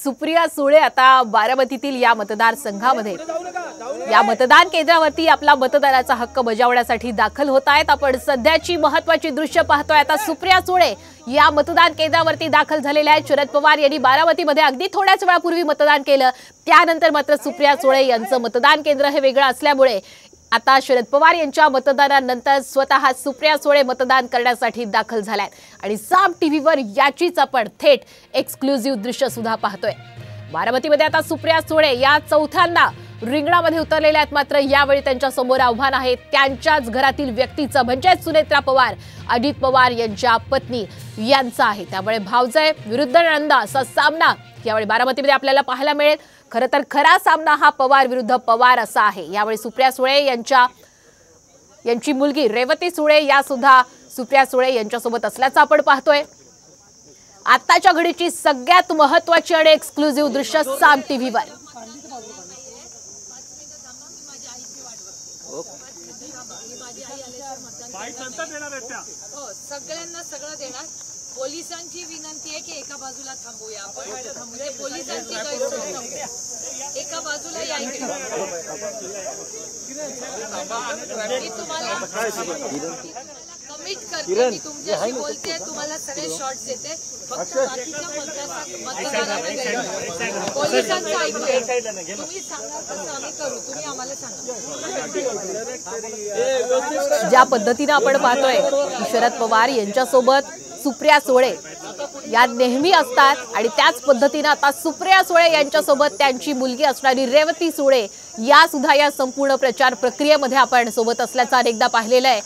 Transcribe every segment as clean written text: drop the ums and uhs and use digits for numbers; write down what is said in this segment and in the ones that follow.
सुप्रिया सुळे आता बारामतीतील या मतदारसंघामध्ये या मतदान केंद्रावरती आपला मतदानाचा हक्क बजावण्यासाठी दाखल होत आहेत। आपण सध्याची महत्त्वाची दृश्य पाहतोय। आता सुप्रिया सुळे या मतदान केंद्रावरती दाखल झालेल्या आहेत। शरद पवार यांनी बारामतीमध्ये अगदी थोड्याच वेळापूर्वी मतदान केलं, त्यानंतर मात्र सुप्रिया सुळे यांचं मतदान केंद्र हे वेगळं असल्यामुळे आता शरद पवार यांच्या मतदानानंतर स्वतः सुप्रिया सुळे मतदान करण्यासाठी दाखल झाल्यात आणि साम टीव्हीवर याचीच आपण थेट एक्सक्लुझिव्ह दृश्य सुद्धा पाहतोय। बारामतीमध्ये आता सुप्रिया सुळे या चौथ्यांदा रिंगणामध्ये उतरलेल्या आहेत। मात्र यावेळी त्यांच्या समोर आव्हान आहे त्यांच्याच घरातील व्यक्तीचं, म्हणजे सुनेत्रा पवार, अजित पवार यांच्या पत्नी यांचा आहे। त्यामुळे भावजय विरुद्ध नंदा असा सामना यावेळी बारामतीमध्ये आपल्याला पाहायला मिळेल। खरं तर खरा सामना हा पवार विरुद्ध पवार असा आहे। यावेळी सुप्रिया सुळे यांची मुलगी रेवती सुळे या सुद्धा सुप्रिया सुळे यांच्यासोबत असल्याचं आपण पाहतोय। आताच्या घडीची सगळ्यात महत्त्वाची आणि एक्सक्लुझिव्ह दृश्य साम टीव्हीवर। सगळ्यांना सगळं देणार। पोलिसांची विनंती आहे की एका बाजूला थांबूया आपण, म्हणजे पोलिसांची गैरसोय नको, एका बाजूला या इकडे। मी तुम्हाला कमिट करते, मी तुमच्याशी बोलते, तुम्हाला सगळे शॉट्स देते, फक्त बाकीच्या मतदारांना पोलिसांचं ऐकूया। तुम्ही सांगा तसं आम्ही करू, तुम्ही आम्हाला सांगा। ज्या पद्धतीने आपण पाहतोय की शरद पवार यांच्यासोबत सुप्रिया सुळे या नेहमी असतात आणि त्याच पद्धतीने आता सुप्रिया सुळे यांच्यासोबत त्यांची मुलगी असणारी रेवती सुळे या सुद्धा या संपूर्ण प्रचार प्रक्रियेमध्ये आपण सोबत असल्याचं अनेकदा पाहिलेलं आहे।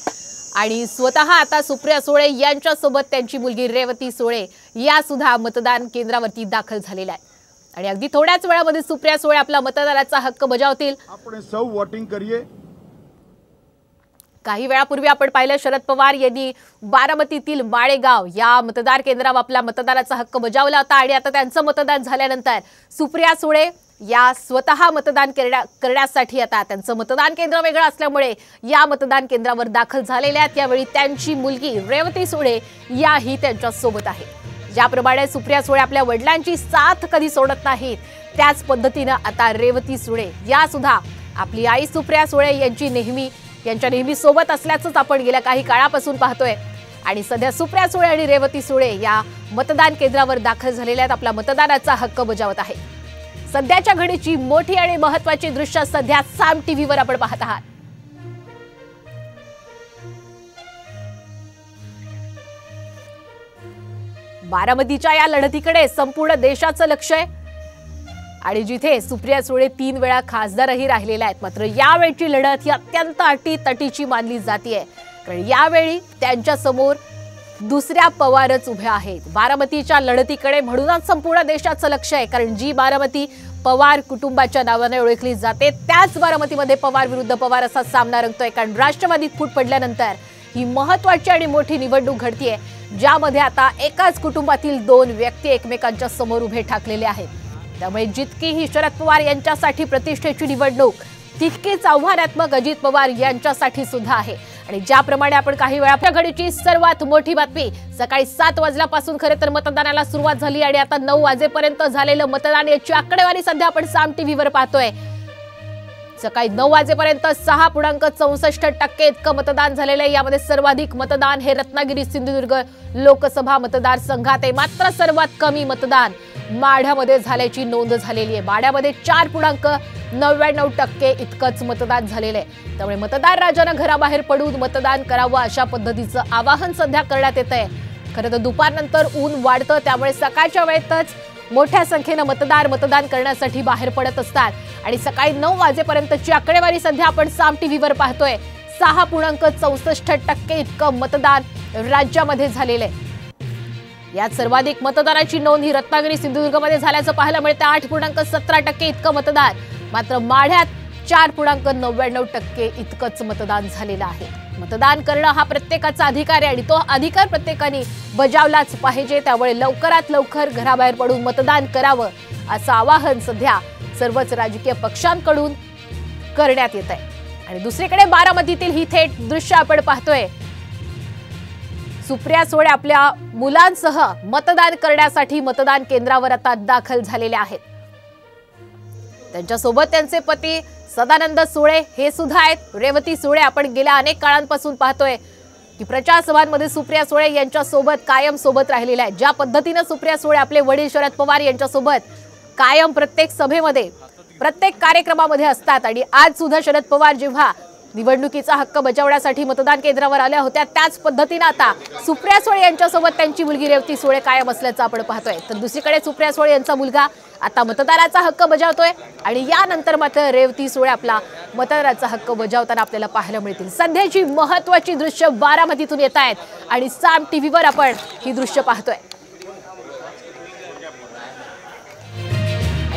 आणि स्वतः आता सुप्रिया सुळे यांच्यासोबत त्यांची मुलगी रेवती सुळे या सुद्धा मतदान केंद्रावरती दाखल झालेल्या आहेत आणि अगदी थोड्याच वेळामध्ये सुप्रिया सुळे आपला मतदानाचा हक्क बजावतील। आपण सब वोटिंग करिए। काही वेळापूर्वी आपण पाहिलं शरद पवार यांनी बारामतीतील माळेगाव या मतदार केंद्रावर आपला मतदानाचा हक्क बजावला होता आणि आता त्यांचं मतदान झाल्यानंतर सुप्रिया सुळे या स्वतः मतदान करण्यासाठी आता त्यांचं मतदान केंद्र वेगळं असल्यामुळे या मतदान केंद्रावर दाखल झालेल्या आहेत। यावेळी त्यांची मुलगी रेवती सुळे याही त्यांच्या सोबत आहे। ज्याप्रमाणे सुप्रिया सुळे आपल्या वडिलांची साथ कधी सोडत नाहीत, त्याच पद्धतीनं आता रेवती सुळे या सुद्धा आपली आई सुप्रिया सुळे यांच्या नेहमी सोबत असल्याचंच आपण गेल्या काही काळापासून पाहतोय। आणि सध्या सुप्रिया सुळे आणि रेवती सुळे या मतदान केंद्रावर दाखल झालेल्या आहेत, आपला मतदानाचा हक्क बजावत आहे। सध्याच्या घडीची मोठी आणि महत्त्वाची दृश्य सध्या साम टीव्हीवर आपण पाहत आहात। बारामतीच्या या लढतीकडे संपूर्ण देशाचं लक्ष आहे आणि जिथे सुप्रिया सुळे 3 वेळा खासदारही राहिलेल्या आहेत, मात्र यावेळची लढत ही अत्यंत अटीतटीची मानली जाते, कारण यावेळी त्यांच्या समोर दुसऱ्या पवारच उभ्या आहेत। बारामतीच्या लढतीकडे म्हणूनच संपूर्ण देशाचं लक्ष आहे, कारण जी बारामती पवार कुटुंबाच्या नावाने ओळखली जाते त्याच बारामतीमध्ये पवार विरुद्ध पवार असा सामना रंगतोय। कारण राष्ट्रवादीत फूट पडल्यानंतर ही महत्त्वाची आणि मोठी निवडणूक घडतीये, ज्यामध्ये आता एकाच कुटुंबातील 2 व्यक्ती एकमेकांच्या समोर उभे ठाकलेले आहेत। त्यामुळे जितकी ही शरद पवार यांच्यासाठी प्रतिष्ठेची निवडणूक, तितकीच आव्हानात्मक अजित पवार यांच्यासाठी सुद्धा आहे। आणि ज्याप्रमाणे आपण काही वेळा घडीची सर्वात मोठी बातमी, सकाळी 7 वाजल्यापासून खरे तर मतदानाला सुरुवात झाली आणि आता 9 वाजेपर्यंत झालेलं मतदान याची आकडेवारी सध्या आपण साम टीव्हीवर पाहतोय। सकाळी 9 वाजेपर्यंत 6.64% इतकं मतदान झालेलं आहे। यामध्ये सर्वाधिक मतदान हे रत्नागिरी सिंधुदुर्ग लोकसभा मतदारसंघात आहे, मात्र सर्वात कमी मतदान माढ्यामध्ये झाल्याची नोंद झालेली आहे। माढ्यामध्ये 4.99% इतकंच मतदान झालेलं आहे। त्यामुळे मतदार राजानं घराबाहेर पडून मतदान करावं अशा पद्धतीचं आवाहन सध्या करण्यात येत आहे। खरं तर दुपारनंतर ऊन वाढतं, त्यामुळे सकाळच्या वेळेतच मोठ्या संख्येनं मतदान करण्यासाठी बाहेर पडत असतात आणि सकाळी 9 वाजेपर्यंतची आकडेवारी सध्या आपण साम टीव्हीवर पाहतोय। 6.64% इतकं मतदान राज्यामध्ये झालेलं आहे। यात सर्वाधिक मतदानाची नोंद ही रत्नागिरी सिंधुदुर्गमध्ये झाल्याचं पाहायला मिळतं, 8.17% इतकं मतदान, मात्र माढ्यात 4.99% इतकंच मतदान झालेलं आहे। मतदान करणं हा प्रत्येकाचा अधिकार आहे आणि तो अधिकार प्रत्येकाने बजावलाच पाहिजे। त्यामुळे लवकरात लवकर घराबाहेर पडून मतदान करावं असं आवाहन सध्या सर्वच राजकीय पक्षांकडून करण्यात येत आहे। आणि दुसरीकडे बारामतीतील ही थेट दृश्य आपण पाहतोय। सुप्रिया सुळे आपल्या मुलांसह मतदान करण्यासाठी मतदान केंद्रावर आता दाखल झालेले आहेत। त्यांच्यासोबत त्यांचे पती सदानंद सुळे हे सुद्धा आहेत। रेवती सुळे आपण गेल्या अनेक काळांपासून पाहतोय की प्रचार सभांमध्ये सुप्रिया सुळे यांच्यासोबत कायम सोबत राहिलेल्या आहेत। ज्या पद्धतीने सुप्रिया सुळे आपले वडील शरद पवार यांच्यासोबत कायम प्रत्येक सभेमध्ये प्रत्येक कार्यक्रमामध्ये असतात आणि आज सुद्धा शरद पवार जेव्हा निवडणुकीचा हक्क बजावण्यासाठी मतदान केंद्रावर आल्या होत्या त्याच पद्धतीने आता सुप्रिया सुळे यांच्यासोबत त्यांची मुलगी रेवती सुळे कायम असल्याचं आपण पाहतोय। तर दुसरीकडे सुप्रिया सुळे यांचा मुलगा आता मतदानाचा हक्क बजावतोय आणि यानंतर मात्र रेवती सुळे आपला मतदानाचा हक्क बजावताना आपल्याला पाहायला मिळतील। सध्याची महत्त्वाची दृश्य बारामतीतून येत आहेत आणि साम टीव्हीवर आपण ही दृश्य पाहतोय।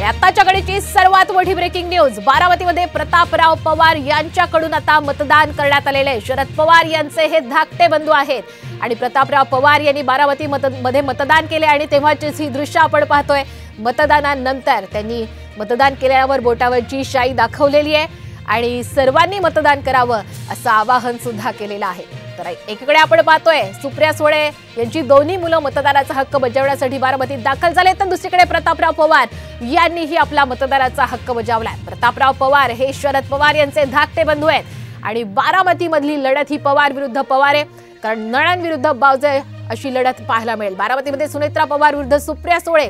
आताच्या घडीची सर्वात मोठी ब्रेकिंग न्यूज, बारामतीमध्ये प्रतापराव पवार यांच्याकडून आता मतदान करण्यात आलेले आहे। शरद पवार यांचे हे धाकटे बंधू आहेत आणि प्रतापराव पवार यांनी बारामतीमध्ये मतदान केले आणि तेव्हाचीच ही दृश्य आपण पाहतोय। मतदानानंतर त्यांनी मतदान केल्यावर बोटावरची शाई दाखवलेली आहे आणि सर्वांनी मतदान करावं असं आवाहन सुद्धा केलेलं आहे। तर एकीकडे आपण पाहतोय सुप्रिया सुळे यांची दोन्ही मुलं मतदानाचा हक्क बजावण्यासाठी बारामतीत दाखल झाले, तर दुसरीकडे प्रतापराव पवार यांनीही आपला मतदानाचा हक्क बजावलाय। प्रतापराव पवार हे शरद पवार यांचे धाकटे बंधू आहेत आणि बारामतीमधली लढत ही पवार विरुद्ध पवार आहे, कारण नणंद विरुद्ध भावजे अशी लढत पाहायला मिळेल। बारामतीमध्ये सुनेत्रा पवार विरुद्ध सुप्रिया सुळे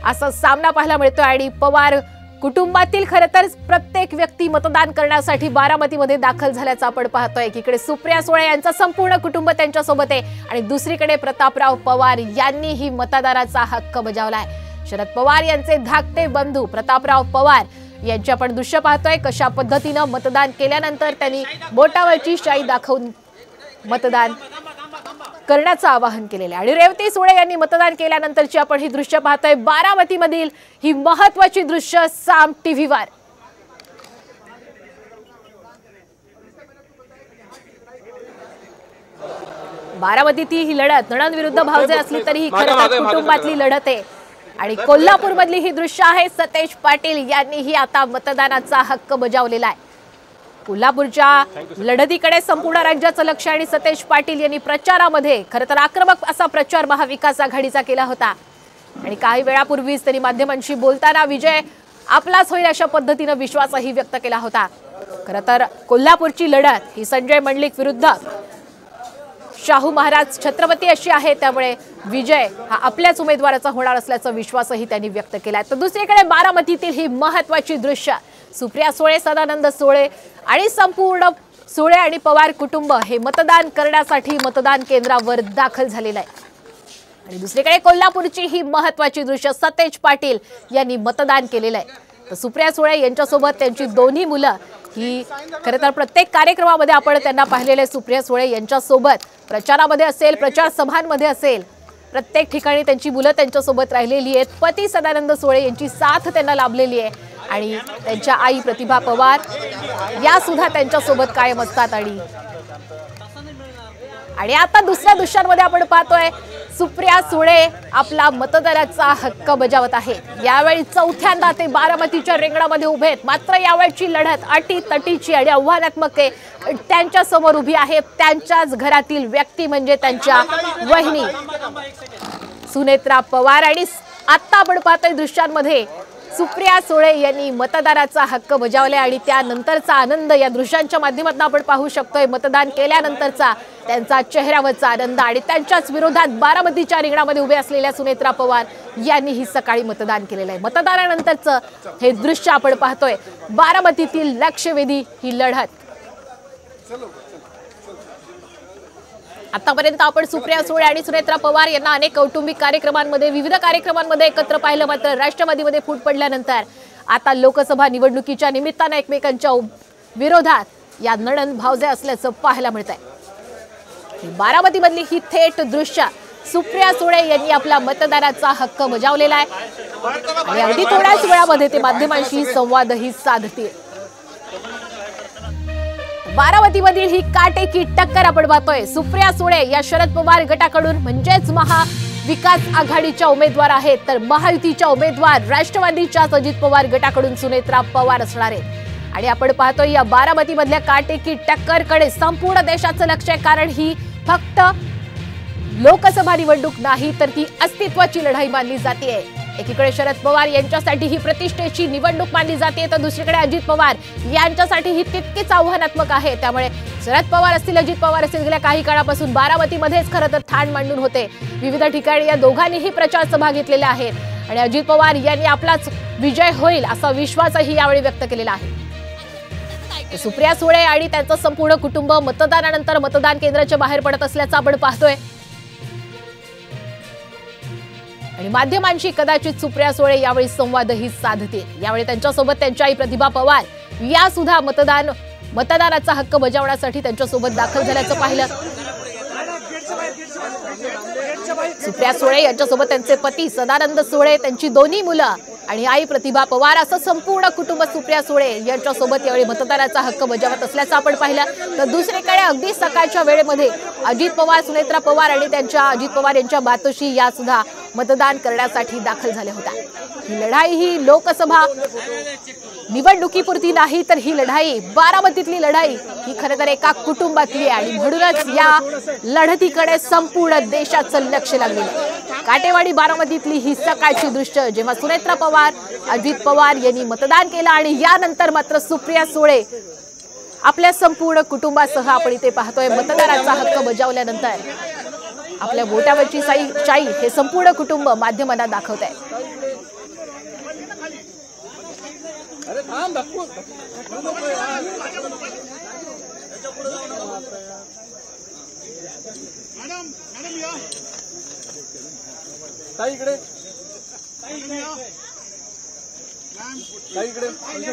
असा सामना पाहायला मिळतो आणि पवार कुटुंबातील खरं तर प्रत्येक व्यक्ती मतदान करण्यासाठी बारामतीमध्ये दाखल झाल्याचं आपण पाहतोय। एकीकडे सुप्रिया सुळे यांचं संपूर्ण कुटुंब त्यांच्यासोबत आहे आणि दुसरीकडे प्रतापराव पवार यांनीही मतदानाचा हक्क बजावलाय। शरद पवार यांचे धाकटे बंधू प्रतापराव पवार यांची आपण दृश्य पाहतोय कशा पद्धतीनं मतदान केल्यानंतर त्यांनी बोटावरची शाई दाखवून मतदान करण्याचं आवाहन केलेलं आहे। आणि रेवती सुळे यांनी मतदान केल्यानंतरची आपण ही दृश्य पाहतोय बारामतीमधील ही महत्त्वाची दृश्य साम टीव्हीवर। बारामतीतील ही लढत नणंद विरुद्ध भावजे असली तरी ही खरं तर कुटुंबातली लढत आहे आणि कोल्हापूरमधली ही दृश्य आहे। सतेज पाटील यांनीही आता मतदानाचा हक्क बजावलेला आहे। कोल्हापूरच्या लढतीकडे संपूर्ण राज्याचं लक्ष आणि सतेज पाटील यांनी प्रचारामध्ये खरं तर आक्रमक असा प्रचार महाविकास आघाडीचा केला होता आणि काही वेळापूर्वीच त्यांनी माध्यमांशी बोलताना विजय आपलाच होईल अशा पद्धतीने विश्वासही व्यक्त केला होता। खरं तर कोल्हापूरची लढत ही संजय मंडलिक विरुद्ध शाहू महाराज छत्रपती अशी आहे, त्यामुळे विजय हा आपल्याच उमेदवाराचा होणार असल्याचा विश्वासही त्यांनी व्यक्त केला। तर दुसरीकडे बारामतीतील ही महत्त्वाची दृश्य सुप्रिया सुळे सदानंद सुळे आणि संपूर्ण सुळे आणि पवार कुटुंब हे मतदान करण्यासाठी मतदान केंद्रावर दाखल झालेलं आहे आणि दुसरीकडे कोल्हापूरची ही महत्त्वाची दृश्य सतेज पाटील यांनी मतदान केलेलं आहे। तर सुप्रिया सुळे यांच्यासोबत त्यांची दोन्ही मुलं ही खरं तर प्रत्येक कार्यक्रमामध्ये आपण त्यांना पाहिलेले सुप्रिया सुळे यांच्यासोबत प्रचारामध्ये असेल प्रचार सभांमध्ये असेल प्रत्येक ठिकाणी त्यांची मुलं त्यांच्यासोबत राहिलेली आहेत। पती सदानंद सुळे यांची साथ त्यांना लाभलेली आहे आणि त्यांच्या आई प्रतिभा पवार या सुद्धा त्यांच्यासोबत कायम असतात आणि आता दुसऱ्या दृश्यांमध्ये आपण पाहतोय सुप्रिया सुळे आपला मतदानाचा हक्क बजावत आहेत। यावेळी चौथ्यांदा ते बारामतीच्या रिंगणामध्ये उभे आहेत, मात्र यावेळची लढत अटीतटीची आणि आव्हानात्मक आहे। त्यांच्या समोर उभी आहे त्यांच्याच घरातील व्यक्ती म्हणजे त्यांच्या वहिनी सुनेत्रा पवार आणि आता आपण पाहतोय दृश्यांमध्ये सुप्रिया सुळे यांनी मतदानाचा हक्क बजावले आणि त्यानंतरचा आनंद या दृश्यांच्या माध्यमातून आपण पाहू शकतोय। मतदान केल्यानंतरचा त्यांचा चेहऱ्यावरचा आनंद आणि त्यांच्याच विरोधात बारामतीच्या रिंगणामध्ये उभे असलेल्या सुनेत्रा पवार यांनी ही सकाळी मतदान केलेलं आहे। मतदानानंतरचं हे दृश्य आपण पाहतोय बारामतीतील लक्षवेधी ही लढत। आतापर्यंत आपण सुप्रिया सुळे आणि सुनेत्रा पवार यांना अनेक कौटुंबिक कार्यक्रमांमध्ये विविध कार्यक्रमांमध्ये एकत्र पाहिलं, मात्र राष्ट्रवादीमध्ये फूट पडल्यानंतर आता लोकसभा निवडणुकीच्या निमित्तानं एकमेकांच्या विरोधात या नणंद भावजे असल्याचं पाहायला मिळतंय। बारामतीमधली ही थेट दृश्य सुप्रिया सुळे यांनी आपला मतदानाचा हक्क बजावलेला आहे आणि अगदी थोड्याच वेळामध्ये ते माध्यमांशी संवादही साधतील। बारामतीमधील ही काटेकी टक्कर आपण पाहतोय। सुप्रिया सुळे या शरद पवार गटाकडून म्हणजेच महाविकास आघाडीच्या उमेदवार आहेत, तर महायुतीच्या उमेदवार राष्ट्रवादीच्या अजित पवार गटाकडून सुनेत्रा पवार असणार आहेत आणि आपण पाहतोय या बारामतीमधल्या काटेकी टक्करकडे संपूर्ण देशाचं लक्ष आहे, कारण ही फक्त लोकसभा निवडणूक नाही तर ती अस्तित्वाची लढाई मानली जाते। एकीकडे शरद पवार यांच्यासाठी ही प्रतिष्ठेची निवडणूक मानली जाते तर दुसरीकडे अजित पवार यांच्यासाठी ही तितकीच आव्हानात्मक आहे। त्यामुळे शरद पवार असतील अजित पवार असतील गेल्या काही काळापासून बारामतीमध्येच खरं तर ठाण मांडून होते। विविध ठिकाणी या दोघांनीही प्रचार सभा घेतलेल्या आहेत आणि अजित पवार यांनी आपलाच विजय होईल असा विश्वासही यावेळी व्यक्त केलेला आहे। सुप्रिया सुळे आणि त्यांचं संपूर्ण कुटुंब मतदानानंतर मतदान केंद्राच्या बाहेर पडत असल्याचं आपण पाहतोय आणि माध्यमांशी कदाचित सुप्रिया सुळे यावेळी संवादही साधतील। यावेळी त्यांच्यासोबत त्यांची आई प्रतिभा पवार या सुद्धा मतदानाचा हक्क बजावण्यासाठी त्यांच्यासोबत दाखल झाल्याचं पाहिलं। सुप्रिया सुळे यांच्यासोबत त्यांचे पती सदानंद सुळे, त्यांची दोन्ही मुलं आणि आई प्रतिभा पवार असं संपूर्ण कुटुंब सुप्रिया सुळे यांच्यासोबत यावेळी मतदानाचा हक्क बजावत असल्याचं आपण पाहिलं। तर दुसरीकडे अगदी सकाळच्या वेळेमध्ये अजित पवार, सुनेत्रा पवार आणि त्यांच्या अजित पवार यांच्या मातोश्री या सुद्धा मतदान करण्यासाठी दाखल झाल्या होत्या। ही लढाई ही लोकसभा निवडणुकीपुरती नाही तर ही लढाई बारामतीतली लढाई ही खरं तर एका कुटुंबातली आहे आणि म्हणूनच या लढतीकडे संपूर्ण देशाचं लक्ष लागलेलं आहे। काटेवाडी बारामतीतली ही सकाळची दृश्य जेव्हा सुनेत्रा पवार, अजित पवार यांनी मतदान केलं आणि यानंतर मात्र सुप्रिया सुळे आपल्या संपूर्ण कुटुंबासह आपण इथे पाहतोय मतदानाचा हक्क बजावल्यानंतर आपल्या वोटावरची शाई हे संपूर्ण कुटुंब माध्यमांना दाखवत आहे।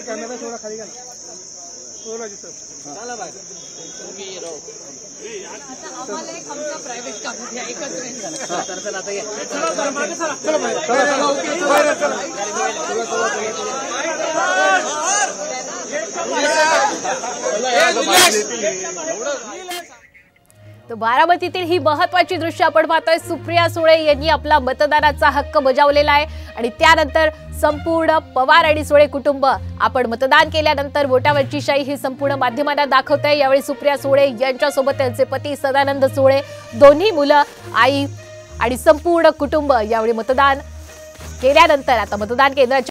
कॅमेरा थोडा खाली घ्या आम्हाला एक आमचा प्रायव्हेट काम द्या एकच तर बारामतीतील ही महत्त्वाची दृश्य आपण पाहतोय। सुप्रिया सुळे यांनी आपला मतदानाचा हक्क बजावलेला आहे आणि त्यानंतर संपूर्ण पवार आणि सुळे कुटुंब आपण मतदान केल्यानंतर वोटावरची शाई ही संपूर्ण माध्यमांना दाखवते। यावेळी सुप्रिया सुळे यांच्यासोबत त्यांचे पती सदानंद सुळे, दोन्ही मुलं, आई आणि संपूर्ण कुटुंब यावेळी मतदान केल्यानंतर आता मतदान केंद्राच्या